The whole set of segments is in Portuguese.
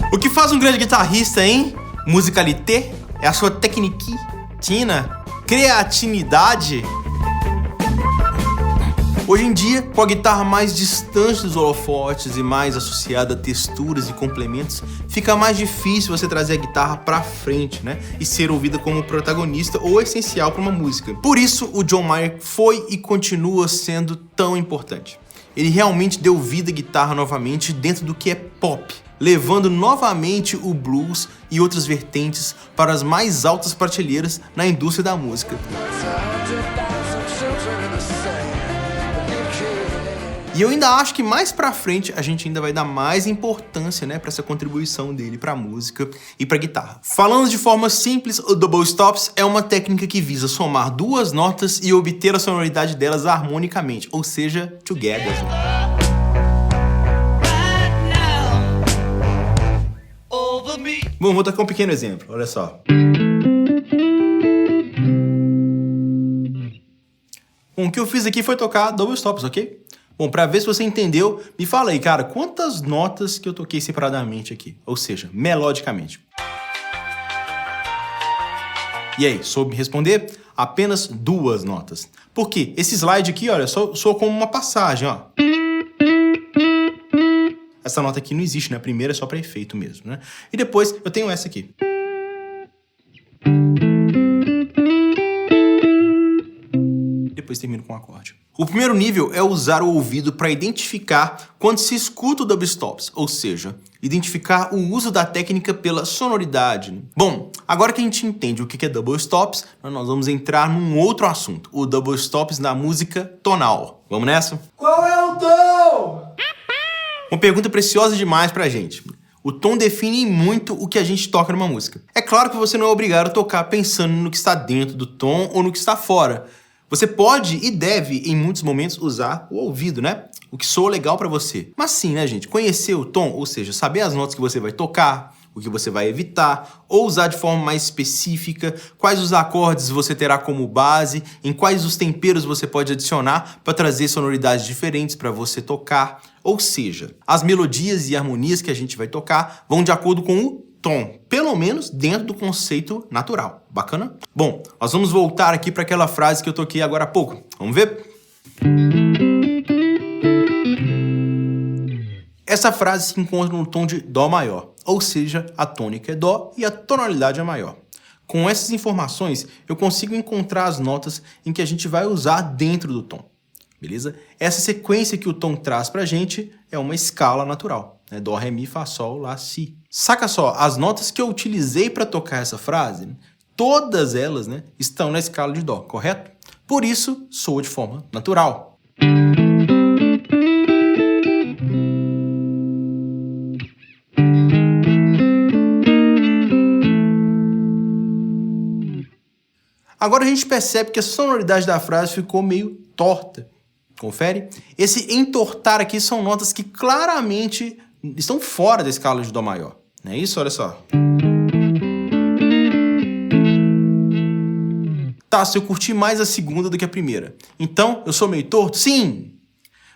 O que faz um grande guitarrista, hein? Musicalité? É a sua technique? Tina? Criatividade? Hoje em dia, com a guitarra mais distante dos holofotes e mais associada a texturas e complementos, fica mais difícil você trazer a guitarra pra frente, né? E ser ouvida como protagonista ou essencial para uma música. Por isso, o John Mayer foi e continua sendo tão importante. Ele realmente deu vida à guitarra novamente dentro do que é pop, levando novamente o blues e outras vertentes para as mais altas prateleiras na indústria da música. E eu ainda acho que mais pra frente a gente ainda vai dar mais importância, né, para essa contribuição dele pra música e pra guitarra. Falando de forma simples, o double stops é uma técnica que visa somar duas notas e obter a sonoridade delas harmonicamente, ou seja, together. Bom, vou tocar um pequeno exemplo, olha só. Bom, o que eu fiz aqui foi tocar double stops, ok? Bom, pra ver se você entendeu, me fala aí, cara, quantas notas que eu toquei separadamente aqui? Ou seja, melodicamente. E aí, soube responder? Apenas duas notas. Por quê? Esse slide aqui, olha, soa como uma passagem, ó. Essa nota aqui não existe, né? A primeira é só pra efeito mesmo, né? E depois eu tenho essa aqui. Depois termino com um acorde. O primeiro nível é usar o ouvido para identificar quando se escuta o dubstops, ou seja, identificar o uso da técnica pela sonoridade. Bom, agora que a gente entende o que é double stops, nós vamos entrar num outro assunto, o double stops na música tonal. Vamos nessa? Qual é o tom? Uma pergunta preciosa demais pra gente. O tom define muito o que a gente toca numa música. É claro que você não é obrigado a tocar pensando no que está dentro do tom ou no que está fora. Você pode e deve, em muitos momentos, usar o ouvido, né? O que soa legal pra você. Mas sim, né, gente? Conhecer o tom, ou seja, saber as notas que você vai tocar, o que você vai evitar, ou usar de forma mais específica, quais os acordes você terá como base, em quais os temperos você pode adicionar para trazer sonoridades diferentes para você tocar. Ou seja, as melodias e harmonias que a gente vai tocar vão de acordo com o tom, pelo menos dentro do conceito natural. Bacana? Bom, nós vamos voltar aqui para aquela frase que eu toquei agora há pouco. Vamos ver? Essa frase se encontra no tom de Dó maior, ou seja, a tônica é Dó e a tonalidade é maior. Com essas informações, eu consigo encontrar as notas em que a gente vai usar dentro do tom. Beleza? Essa sequência que o tom traz pra gente é uma escala natural, né? Dó, Ré, Mi, Fá, Sol, Lá, Si. Saca só, as notas que eu utilizei para tocar essa frase, todas elas, né, estão na escala de Dó, correto? Por isso, soa de forma natural. Agora a gente percebe que a sonoridade da frase ficou meio torta. Confere? Esse entortar aqui são notas que claramente estão fora da escala de Dó maior. Não é isso? Olha só. Tá, se eu curti mais a segunda do que a primeira. Então, eu sou meio torto? Sim!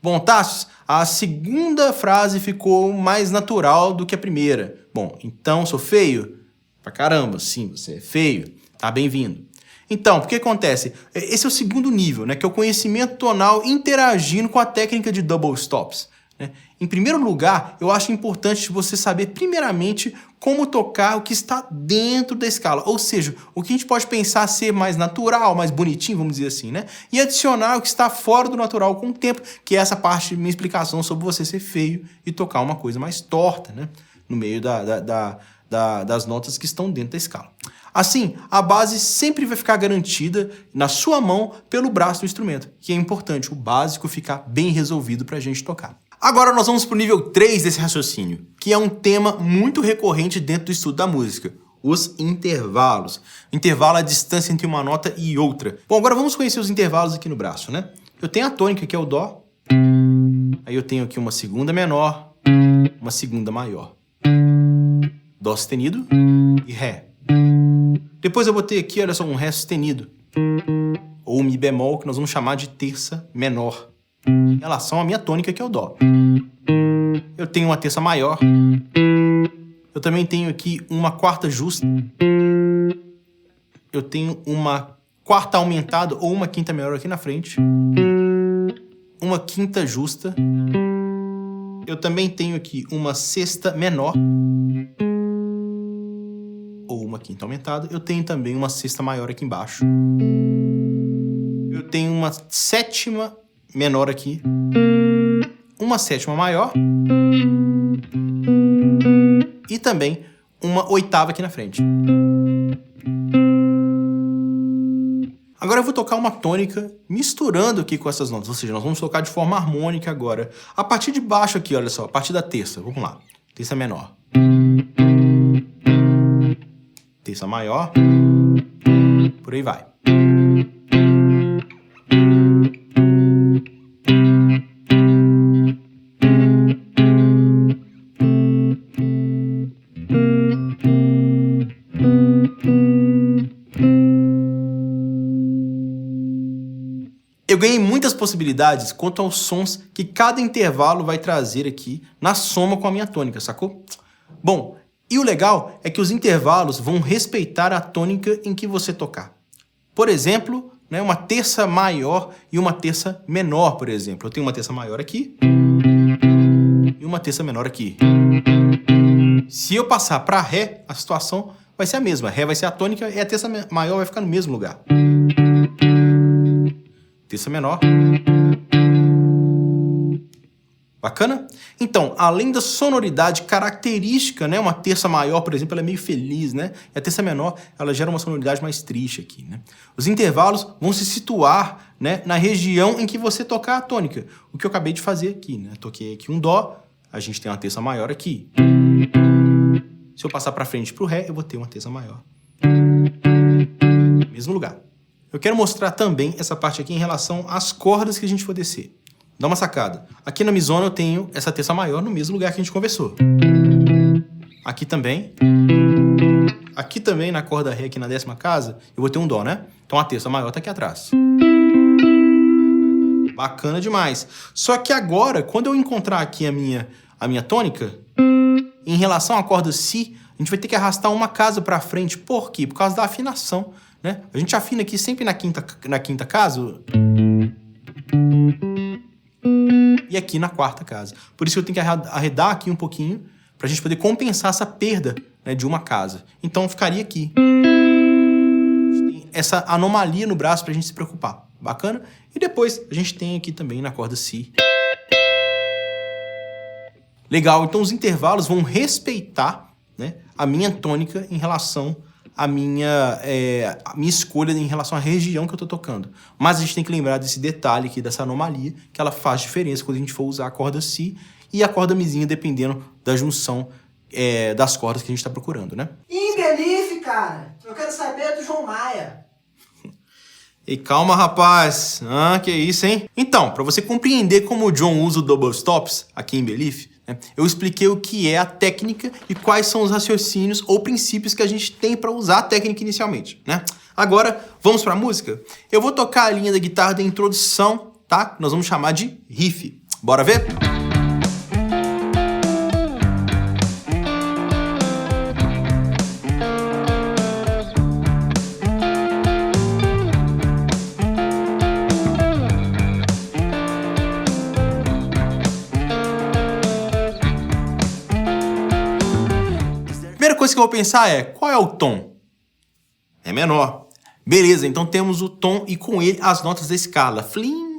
Bom, Tassos, a segunda frase ficou mais natural do que a primeira. Bom, então sou feio? Pra caramba, sim, você é feio. Tá, bem-vindo. Então, o que acontece? Esse é o segundo nível, né, que é o conhecimento tonal interagindo com a técnica de double stops. Né? Em primeiro lugar, eu acho importante você saber primeiramente como tocar o que está dentro da escala, ou seja, o que a gente pode pensar ser mais natural, mais bonitinho, vamos dizer assim, né? E adicionar o que está fora do natural com o tempo, que é essa parte de minha explicação sobre você ser feio e tocar uma coisa mais torta, né? No meio das notas que estão dentro da escala. Assim, a base sempre vai ficar garantida na sua mão pelo braço do instrumento, que é importante o básico ficar bem resolvido para a gente tocar. Agora nós vamos para o nível 3 desse raciocínio, que é um tema muito recorrente dentro do estudo da música, os intervalos. O intervalo é a distância entre uma nota e outra. Bom, agora vamos conhecer os intervalos aqui no braço, né? Eu tenho a tônica, que é o Dó, aí eu tenho aqui uma segunda menor, uma segunda maior, Dó sustenido e Ré. Depois eu botei aqui, olha só, um Ré sustenido, ou Mi bemol, que nós vamos chamar de terça menor, em relação à minha tônica, que é o Dó. Eu tenho uma terça maior, Eu também tenho aqui uma quarta justa. Eu tenho uma quarta aumentada ou uma quinta menor aqui na frente. Uma quinta justa. Eu também tenho aqui uma sexta menor. Ou uma quinta aumentada. Eu tenho também uma sexta maior aqui embaixo. Eu tenho uma sétima menor aqui. Uma sétima maior. E também uma oitava aqui na frente. Agora eu vou tocar uma tônica misturando aqui com essas notas. Ou seja, nós vamos tocar de forma harmônica agora. A partir de baixo aqui, olha só. A partir da terça. Vamos lá. Terça menor. Terça maior. Por aí vai. Eu ganhei muitas possibilidades quanto aos sons que cada intervalo vai trazer aqui na soma com a minha tônica, sacou? Bom, e o legal é que os intervalos vão respeitar a tônica em que você tocar. Por exemplo, né, uma terça maior e uma terça menor, por exemplo. Eu tenho uma terça maior aqui e uma terça menor aqui. Se eu passar para Ré, a situação vai ser a mesma. Ré vai ser a tônica e a terça maior vai ficar no mesmo lugar. Terça menor. Bacana? Então, além da sonoridade característica, né? Uma terça maior, por exemplo, ela é meio feliz, né? E a terça menor, ela gera uma sonoridade mais triste aqui, né? Os intervalos vão se situar, né, na região em que você tocar a tônica. O que eu acabei de fazer aqui, né? Toquei aqui um Dó, a gente tem uma terça maior aqui. Se eu passar para frente pro Ré, eu vou ter uma terça maior. Mesmo lugar. Eu quero mostrar também essa parte aqui em relação às cordas que a gente for descer. Dá uma sacada. Aqui na mizona eu tenho essa terça maior no mesmo lugar que a gente conversou. Aqui também. Aqui também na corda Ré, aqui na 10ª casa, eu vou ter um Dó, né? Então a terça maior tá aqui atrás. Bacana demais. Só que agora, quando eu encontrar aqui a minha tônica, em relação à corda Si, a gente vai ter que arrastar uma casa pra frente. Por quê? Por causa da afinação, né? A gente afina aqui sempre na quinta casa e aqui na 4ª casa. Por isso eu tenho que arredar aqui um pouquinho pra gente poder compensar essa perda, né, de uma casa. Então ficaria aqui. Tem essa anomalia no braço pra gente se preocupar. Bacana? E depois a gente tem aqui também na corda Si. Legal, então os intervalos vão respeitar, né, a minha tônica em relação à minha escolha em relação à região que eu estou tocando. Mas a gente tem que lembrar desse detalhe aqui, dessa anomalia, que ela faz diferença quando a gente for usar a corda Si e a corda Mizinha, dependendo da junção das cordas que a gente está procurando, né? Embelife, cara! Eu quero saber do João Maia. E calma, rapaz. Que isso, hein? Então, para você compreender como o John usa o double stops aqui em Belief, né, eu expliquei o que é a técnica e quais são os raciocínios ou princípios que a gente tem para usar a técnica inicialmente, né? Agora, vamos para a música? Eu vou tocar a linha da guitarra da introdução, tá? Nós vamos chamar de riff. Bora ver? Primeira coisa que eu vou pensar é, qual é o tom? É menor. Beleza, então temos o tom e com ele as notas da escala. Flim.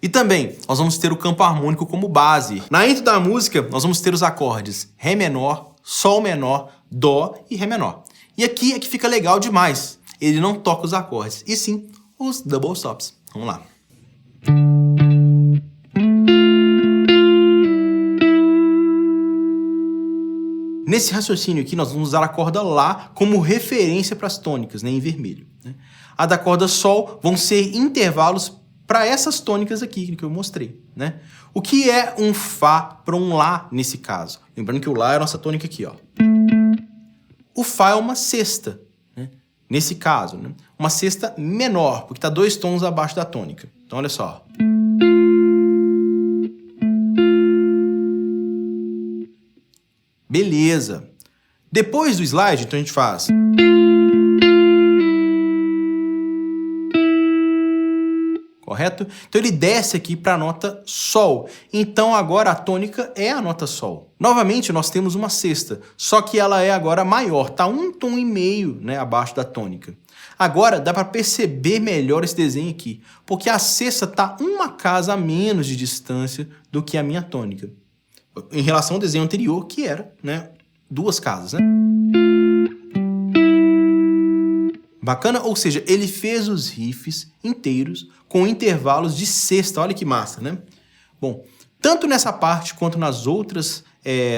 E também, nós vamos ter o campo harmônico como base. Na intro da música, nós vamos ter os acordes Ré menor, Sol menor, Dó e Ré menor. E aqui é que fica legal demais. Ele não toca os acordes, e sim os double stops. Vamos lá. Nesse raciocínio aqui, nós vamos usar a corda Lá como referência para as tônicas, né, em vermelho, né? A da corda Sol vão ser intervalos para essas tônicas aqui que eu mostrei, né? O que é um Fá para um Lá nesse caso? Lembrando que o Lá é a nossa tônica aqui, ó. O Fá é uma sexta, né? Nesse caso, né? Uma sexta menor, porque está 2 tons abaixo da tônica. Então, olha só. Beleza. Depois do slide, então a gente faz... Correto? Então ele desce aqui para a nota Sol. Então agora a tônica é a nota Sol. Novamente nós temos uma sexta, só que ela é agora maior, tá um tom e meio, né, abaixo da tônica. Agora dá para perceber melhor esse desenho aqui, porque a sexta tá uma casa a menos de distância do que a minha tônica, em relação ao desenho anterior, que era, né, 2 casas, né? Bacana? Ou seja, ele fez os riffs inteiros com intervalos de sexta. Olha que massa, né? Bom, tanto nessa parte quanto nas outras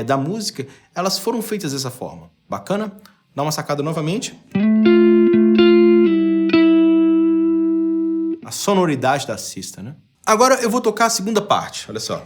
da música, elas foram feitas dessa forma. Bacana? Dá uma sacada novamente. A sonoridade da sexta, né? Agora eu vou tocar a segunda parte. Olha só.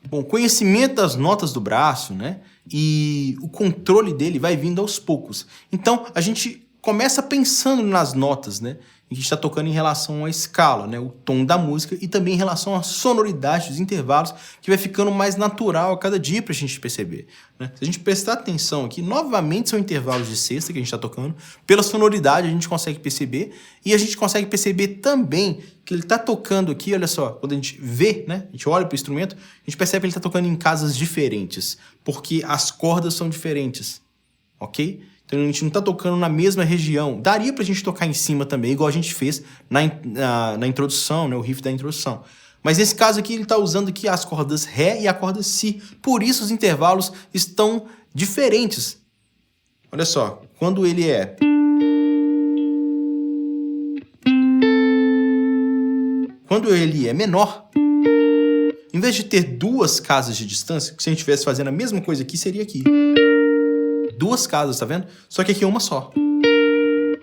Bom, conhecimento das notas do braço, né? E o controle dele vai vindo aos poucos. Então, a gente começa pensando nas notas, né? A gente está tocando em relação à escala, né? O tom da música e também em relação à sonoridade dos intervalos, que vai ficando mais natural a cada dia para a gente perceber, né? Se a gente prestar atenção aqui, novamente são intervalos de sexta que a gente está tocando. Pela sonoridade a gente consegue perceber e a gente consegue perceber também que ele está tocando aqui, olha só, quando a gente vê, né? A gente olha para o instrumento, a gente percebe que ele está tocando em casas diferentes, porque as cordas são diferentes, ok? Então a gente não está tocando na mesma região. Daria pra gente tocar em cima também, igual a gente fez na introdução, né, o riff da introdução. Mas nesse caso aqui ele está usando aqui as cordas Ré e a corda Si. Por isso os intervalos estão diferentes. Olha só, quando ele é... Quando ele é menor, em vez de ter 2 casas de distância, que se a gente estivesse fazendo a mesma coisa aqui, seria aqui. 2 casas, tá vendo? Só que aqui é uma só.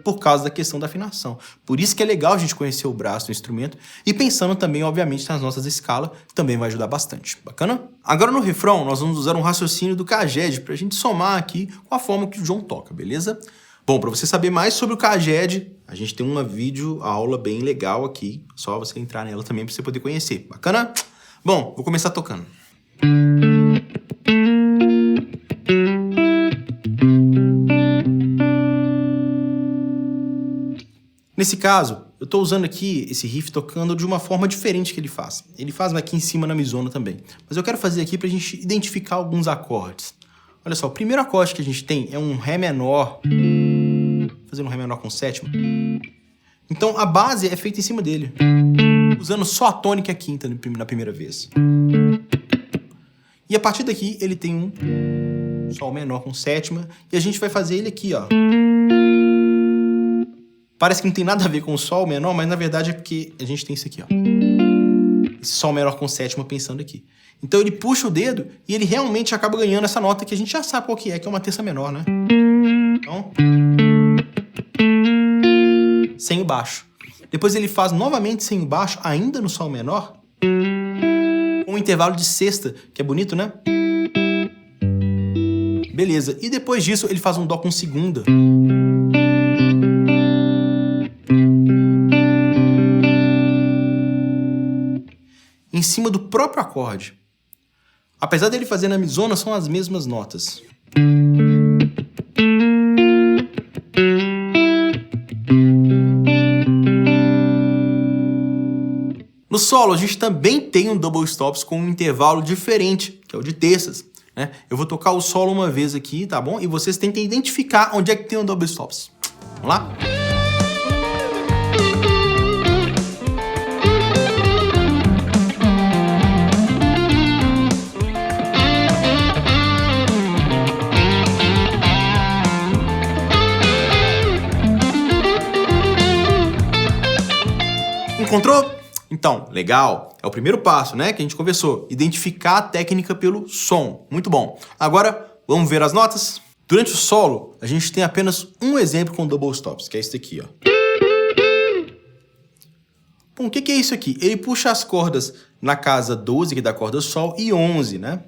Por causa da questão da afinação. Por isso que é legal a gente conhecer o braço do instrumento e pensando também, obviamente, nas notas de escala, também vai ajudar bastante. Bacana? Agora no refrão, nós vamos usar um raciocínio do Kajed pra gente somar aqui com a forma que o John toca, beleza? Bom, para você saber mais sobre o Kajed, a gente tem uma aula bem legal aqui. Só você entrar nela também para você poder conhecer. Bacana? Bom, vou começar tocando. Nesse caso, eu estou usando aqui esse riff tocando de uma forma diferente que ele faz. Ele faz aqui em cima na mizona também. Mas eu quero fazer aqui para a gente identificar alguns acordes. Olha só, o primeiro acorde que a gente tem é um Ré menor. Fazendo um Ré menor com sétima. Então a base é feita em cima dele. Usando só a tônica e a quinta na primeira vez. E a partir daqui ele tem um Sol menor com sétima. E a gente vai fazer ele aqui, ó. Parece que não tem nada a ver com o Sol menor, mas na verdade é porque a gente tem isso aqui, ó. Esse Sol menor com sétima pensando aqui. Então ele puxa o dedo e ele realmente acaba ganhando essa nota que a gente já sabe qual que é uma terça menor, né? Então... sem o baixo. Depois ele faz novamente sem o baixo, ainda no Sol menor, com um intervalo de sexta, que é bonito, né? Beleza. E depois disso ele faz um Dó com segunda. Em cima do próprio acorde. Apesar dele fazer na mizona, são as mesmas notas. No solo, a gente também tem um double stops com um intervalo diferente, que é o de terças, né? Eu vou tocar o solo uma vez aqui, tá bom? E vocês tentem identificar onde é que tem um double stops. Vamos lá? Encontrou? Então, legal. É o primeiro passo, né? Que a gente conversou. Identificar a técnica pelo som. Muito bom. Agora, vamos ver as notas? Durante o solo, a gente tem apenas um exemplo com double stops, que é esse aqui, ó. Bom, o que é isso aqui? Ele puxa as cordas na casa 12, que é da corda Sol, e 11, né?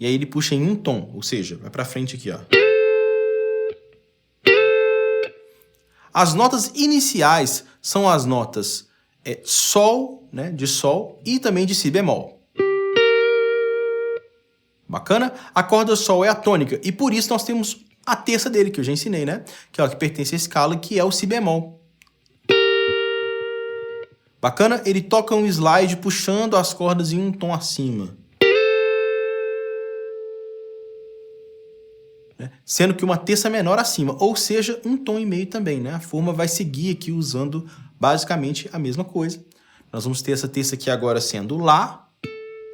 E aí ele puxa em um tom, ou seja, vai pra frente aqui, ó. As notas iniciais são as notas Sol, né, de Sol, e também de Si bemol. Bacana? A corda Sol é a tônica, e por isso nós temos a terça dele, que eu já ensinei, né? Que é o que pertence à escala, que é o Si bemol. Bacana? Ele toca um slide puxando as cordas em um tom acima. Sendo que uma terça menor acima, ou seja, um tom e meio também, né? A forma vai seguir aqui usando basicamente a mesma coisa. Nós vamos ter essa terça aqui agora sendo Lá,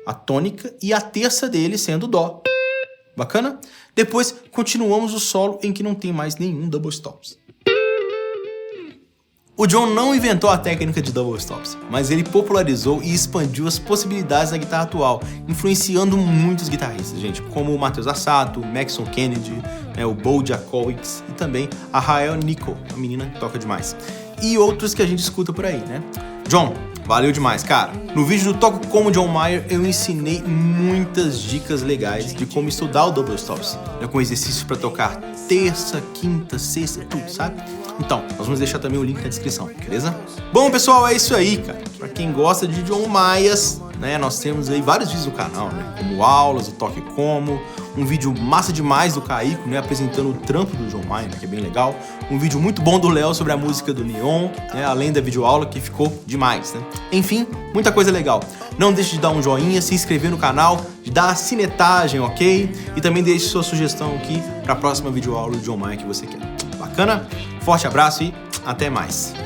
a tônica, e a terça dele sendo Dó. Bacana? Depois continuamos o solo em que não tem mais nenhum double stops. O John não inventou a técnica de double stops, mas ele popularizou e expandiu as possibilidades da guitarra atual, influenciando muitos guitarristas, gente, como o Matheus Assato, o Maxon Kennedy, o Bo Jacowicz e também a Rael Nicol, a menina que toca demais. E outros que a gente escuta por aí, né? John, valeu demais, cara. No vídeo do Toco Como John Mayer, eu ensinei muitas dicas legais de como estudar o double stops, com exercícios para tocar terça, quinta, sexta, tudo, sabe? Então, nós vamos deixar também o link na descrição, beleza? Bom, pessoal, é isso aí, cara. Pra quem gosta de John Mayer, né, nós temos aí vários vídeos no canal, né? Como aulas, o Toque Como, um vídeo massa demais do Caico, né, apresentando o trampo do John Mayer, que é bem legal. Um vídeo muito bom do Léo sobre a música do Neon, né, além da videoaula que ficou demais, né? Enfim, muita coisa legal. Não deixe de dar um joinha, se inscrever no canal, de dar a sinetagem, ok? E também deixe sua sugestão aqui para a próxima videoaula do John Mayer que você quer. Bacana? Forte abraço e até mais!